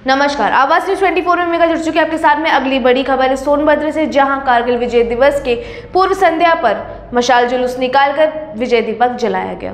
नमस्कार, आवाज न्यूज 24 में मैं जुड़ चुकी आपके साथ में अगली बड़ी खबर है सोनभद्र से, जहां कारगिल विजय दिवस के पूर्व संध्या पर मशाल जुलूस निकालकर विजय दीपक जलाया गया।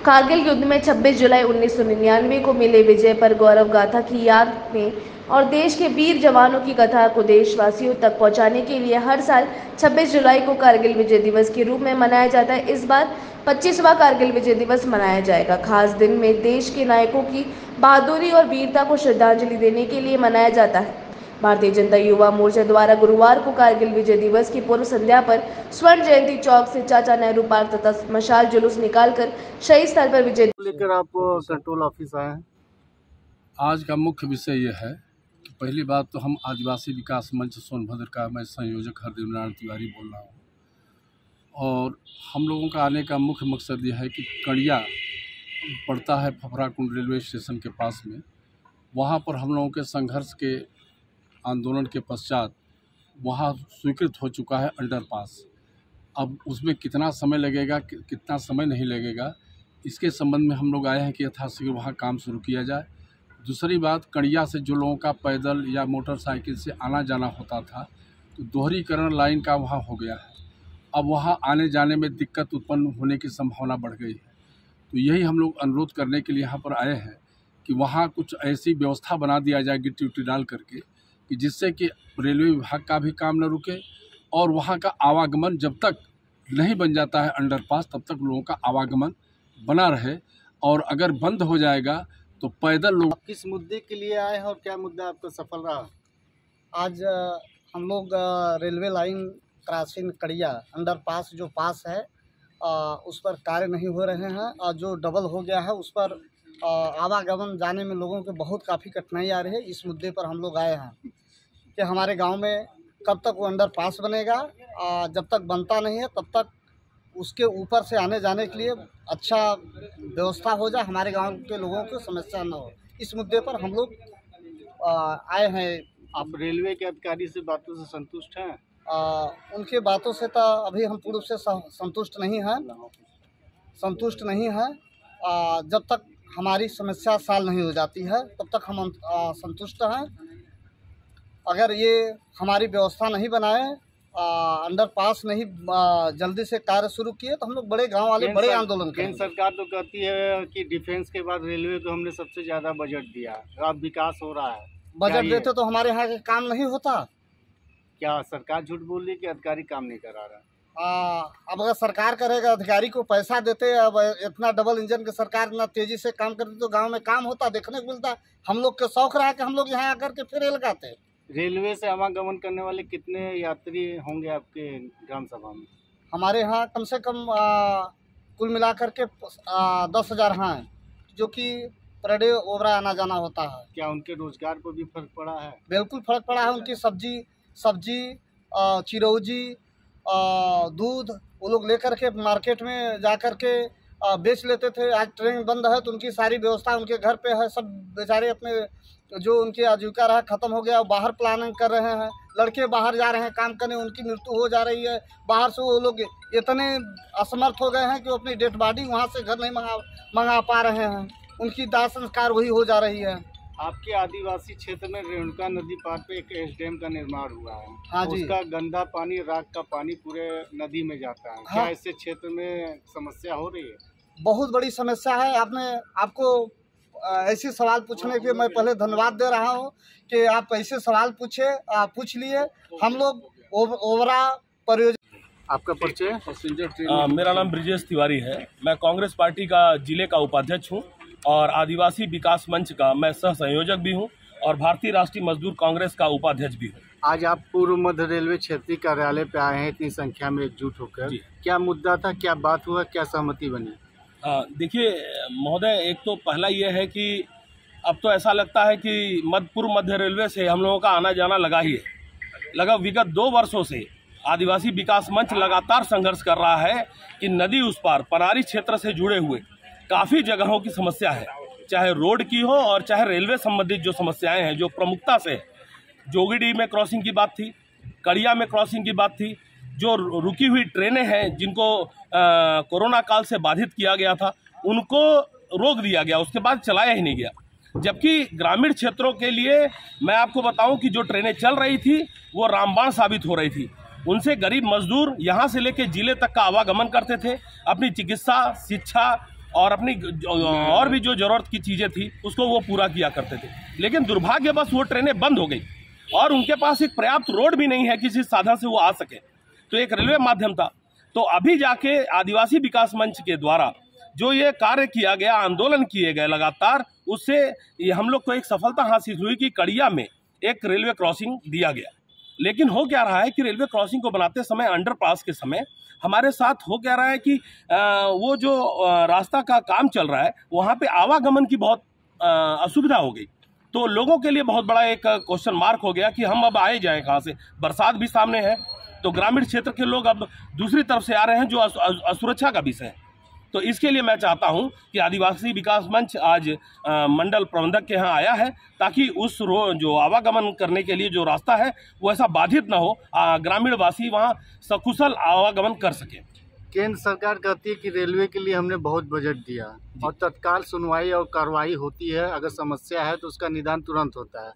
कारगिल युद्ध में 26 जुलाई 1999 को मिले विजय पर गौरव गाथा की याद में और देश के वीर जवानों की कथा को देशवासियों तक पहुंचाने के लिए हर साल 26 जुलाई को कारगिल विजय दिवस के रूप में मनाया जाता है। इस बार 25वां कारगिल विजय दिवस मनाया जाएगा। खास दिन में देश के नायकों की बहादुरी और वीरता को श्रद्धांजलि देने के लिए मनाया जाता है। भारतीय जनता युवा मोर्चा द्वारा गुरुवार को कारगिल विजय दिवस की पूर्व संध्या पर स्वर्ण जयंती चौक से चाचा नेहरू पार्क तथा मशाल जुलूस निकालकर शहीद स्थल पर विजय लेकर आप कंट्रोल ऑफिस आए हैं। आज का मुख्य विषय यह है कि पहली बात तो हम आदिवासी विकास मंच सोनभद्र का मैं संयोजक हरदेव नारायण तिवारी बोल रहा हूँ, और हम लोगों का आने का मुख्य मकसद यह है कि कड़िया पड़ता है फफराकुंड रेलवे स्टेशन के पास में। वहाँ पर हम लोगों के संघर्ष के आंदोलन के पश्चात वहाँ स्वीकृत हो चुका है अंडरपास। अब उसमें कितना समय लगेगा, कितना समय नहीं लगेगा, इसके संबंध में हम लोग आए हैं कि यथाशीघ्र वहाँ काम शुरू किया जाए। दूसरी बात, कड़िया से जो लोगों का पैदल या मोटरसाइकिल से आना जाना होता था, तो दोहरीकरण लाइन का वहाँ हो गया है। अब वहाँ आने जाने में दिक्कत उत्पन्न होने की संभावना बढ़ गई है। तो यही हम लोग अनुरोध करने के लिए यहाँ पर आए हैं कि वहाँ कुछ ऐसी व्यवस्था बना दिया जाए गिट्टी उट्टी डाल करके, कि जिससे कि रेलवे विभाग का भी काम न रुके और वहाँ का आवागमन जब तक नहीं बन जाता है अंडरपास तब तक लोगों का आवागमन बना रहे। और अगर बंद हो जाएगा तो पैदल लोग। किस मुद्दे के लिए आए हैं और क्या मुद्दा आपका सफल रहा? आज हम लोग रेलवे लाइन क्रॉसिंग कड़िया अंडरपास जो पास है उस पर कार्य नहीं हो रहे हैं और जो डबल हो गया है उस पर आवागमन जाने में लोगों के बहुत काफ़ी कठिनाई आ रही है। इस मुद्दे पर हम लोग आए हैं कि हमारे गांव में कब तक वो अंडरपास बनेगा। जब तक बनता नहीं है तब तक उसके ऊपर से आने जाने के लिए अच्छा व्यवस्था हो जाए, हमारे गांव के लोगों को समस्या न हो। इस मुद्दे पर हम लोग आए हैं। आप रेलवे के अधिकारी से बातों से संतुष्ट हैं? उनके बातों से तो अभी हम पूर्ण से संतुष्ट नहीं हैं। जब तक हमारी समस्या सॉल्व नहीं हो जाती है तब तक हम संतुष्ट हैं। अगर ये हमारी व्यवस्था नहीं बनाए, अंडरपास नहीं जल्दी से कार्य शुरू किए तो हम लोग बड़े गांव वाले बड़े आंदोलन करेंगे। केंद्र सरकार तो कहती है कि डिफेंस के बाद रेलवे को हमने सबसे ज़्यादा बजट दिया, अब विकास हो रहा है। बजट देते तो हमारे यहाँ के काम नहीं होता। क्या सरकार झूठ बोल रही है कि अधिकारी काम नहीं करा रहा? अब अगर सरकार करेगा, अधिकारी को पैसा देते, अब इतना डबल इंजन की सरकार इतना तेजी से काम करती तो गांव में काम होता, देखने को मिलता। हम लोग के शौक रहा कि हम लोग यहाँ आकर के फेरे लगाते। रेलवे से आवागमन करने वाले कितने यात्री होंगे आपके ग्राम सभा में? हमारे यहाँ कम से कम कुल मिलाकर के 10,000 हैं, जो कि पर डे ओवरा आना जाना होता है। क्या उनके रोजगार पर भी फर्क पड़ा है? बिल्कुल फर्क पड़ा है। उनकी सब्जी चिरौजी दूध वो लोग लेकर के मार्केट में जा कर के बेच लेते थे। आज ट्रेन बंद है तो उनकी सारी व्यवस्था उनके घर पे है। सब बेचारे अपने जो उनकी आजीविका रहा खत्म हो गया, बाहर प्लानिंग कर रहे हैं। लड़के बाहर जा रहे हैं काम करने, उनकी मृत्यु हो जा रही है। बाहर से वो लोग इतने असमर्थ हो गए हैं कि वो अपनी डेड बॉडी वहाँ से घर नहीं मंगा पा रहे हैं। उनकी दाह संस्कार वही हो जा रही है। आपके आदिवासी क्षेत्र में रेणुका नदी पार पे एक एसडीएम का निर्माण हुआ है। हाँ जी। उसका गंदा पानी, राख का पानी पूरे नदी में जाता है। क्या इससे क्षेत्र में समस्या हो रही है? बहुत बड़ी समस्या है। आपको ऐसे सवाल पूछने के मैं पहले धन्यवाद दे रहा हूँ कि आप ऐसे सवाल पूछ लिए। हम लोग ओवरा परियोजना। आपका परिचय? मेरा नाम ब्रिजेश तिवारी है। मैं कांग्रेस पार्टी का जिले का उपाध्यक्ष हूँ और आदिवासी विकास मंच का मैं सह संयोजक भी हूँ और भारतीय राष्ट्रीय मजदूर कांग्रेस का उपाध्यक्ष भी हूँ। आज आप पूर्व मध्य रेलवे क्षेत्रीय कार्यालय पे आए हैं इतनी संख्या में एकजुट होकर। क्या मुद्दा था, क्या बात हुआ, क्या सहमति बनी? देखिए महोदय, एक तो पहला ये है कि अब तो ऐसा लगता है कि पूर्व मध्य रेलवे से हम लोगों का आना जाना लगा ही है। विगत 2 वर्षों से आदिवासी विकास मंच लगातार संघर्ष कर रहा है कि नदी उस पार परारी क्षेत्र से जुड़े हुए काफ़ी जगहों की समस्या है, चाहे रोड की हो और चाहे रेलवे संबंधित जो समस्याएं हैं, जो प्रमुखता से जोगीडीह में क्रॉसिंग की बात थी, कड़िया में क्रॉसिंग की बात थी, जो रुकी हुई ट्रेनें हैं जिनको कोरोना काल से बाधित किया गया था उनको रोक दिया गया, उसके बाद चलाया ही नहीं गया। जबकि ग्रामीण क्षेत्रों के लिए मैं आपको बताऊं कि जो ट्रेनें चल रही थी वो रामबाण साबित हो रही थी। उनसे गरीब मजदूर यहाँ से लेकर जिले तक का आवागमन करते थे, अपनी चिकित्सा, शिक्षा और अपनी और भी जो जरूरत की चीज़ें थी उसको वो पूरा किया करते थे। लेकिन दुर्भाग्यवश वो ट्रेनें बंद हो गई और उनके पास एक पर्याप्त रोड भी नहीं है किसी साधन से वो आ सके, तो एक रेलवे माध्यम था। तो अभी जाके आदिवासी विकास मंच के द्वारा जो ये कार्य किया गया, आंदोलन किए गए लगातार, उससे ये हम लोग को एक सफलता हासिल हुई कि कड़िया में एक रेलवे क्रॉसिंग दिया गया। लेकिन हो क्या रहा है कि रेलवे क्रॉसिंग को बनाते समय, अंडरपास के समय हमारे साथ हो क्या रहा है कि वो जो रास्ता का काम चल रहा है वहाँ पे आवागमन की बहुत असुविधा हो गई। तो लोगों के लिए बहुत बड़ा एक क्वेश्चन मार्क हो गया कि हम अब आए जाएं कहाँ से, बरसात भी सामने है, तो ग्रामीण क्षेत्र के लोग अब दूसरी तरफ से आ रहे हैं जो असुरक्षा का विषय है। तो इसके लिए मैं चाहता हूं कि आदिवासी विकास मंच आज मंडल प्रबंधक के यहाँ आया है ताकि उस जो आवागमन करने के लिए जो रास्ता है वो ऐसा बाधित ना हो, ग्रामीणवासी वहां सकुशल आवागमन कर सके। केंद्र सरकार कहती है कि रेलवे के लिए हमने बहुत बजट दिया और तत्काल सुनवाई और कार्रवाई होती है, अगर समस्या है तो उसका निदान तुरंत होता है,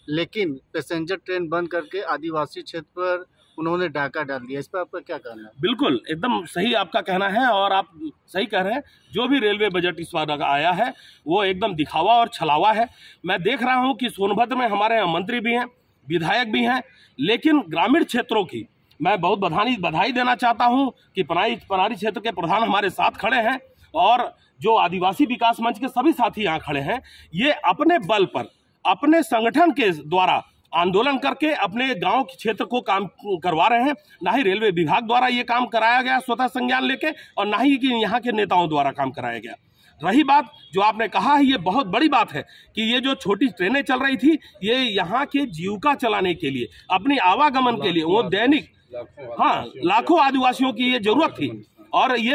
लेकिन पैसेंजर ट्रेन बंद करके आदिवासी क्षेत्र पर उन्होंने डाका डाल दिया। इस पर आपका क्या कहना है? बिल्कुल एकदम सही आपका कहना है और आप सही कह रहे हैं। जो भी रेलवे बजट इस बार आया है वो एकदम दिखावा और छलावा है। मैं देख रहा हूं कि सोनभद्र में हमारे यहाँ मंत्री भी हैं, विधायक भी हैं, लेकिन ग्रामीण क्षेत्रों की मैं बहुत बधाई देना चाहता हूं कि पनारी क्षेत्र के प्रधान हमारे साथ खड़े हैं और जो आदिवासी विकास मंच के सभी साथी यहाँ खड़े हैं, ये अपने बल पर, अपने संगठन के द्वारा आंदोलन करके अपने गांव के क्षेत्र को काम करवा रहे हैं। ना ही रेलवे विभाग द्वारा ये काम कराया गया स्वतः संज्ञान लेके, और ना ही कि यहाँ के नेताओं द्वारा काम कराया गया। रही बात जो आपने कहा है, ये बहुत बड़ी बात है कि ये जो छोटी ट्रेनें चल रही थी ये यहाँ के जीविका चलाने के लिए, अपनी आवागमन के लिए, वो दैनिक लाखों आदिवासियों की ये जरूरत थी और ये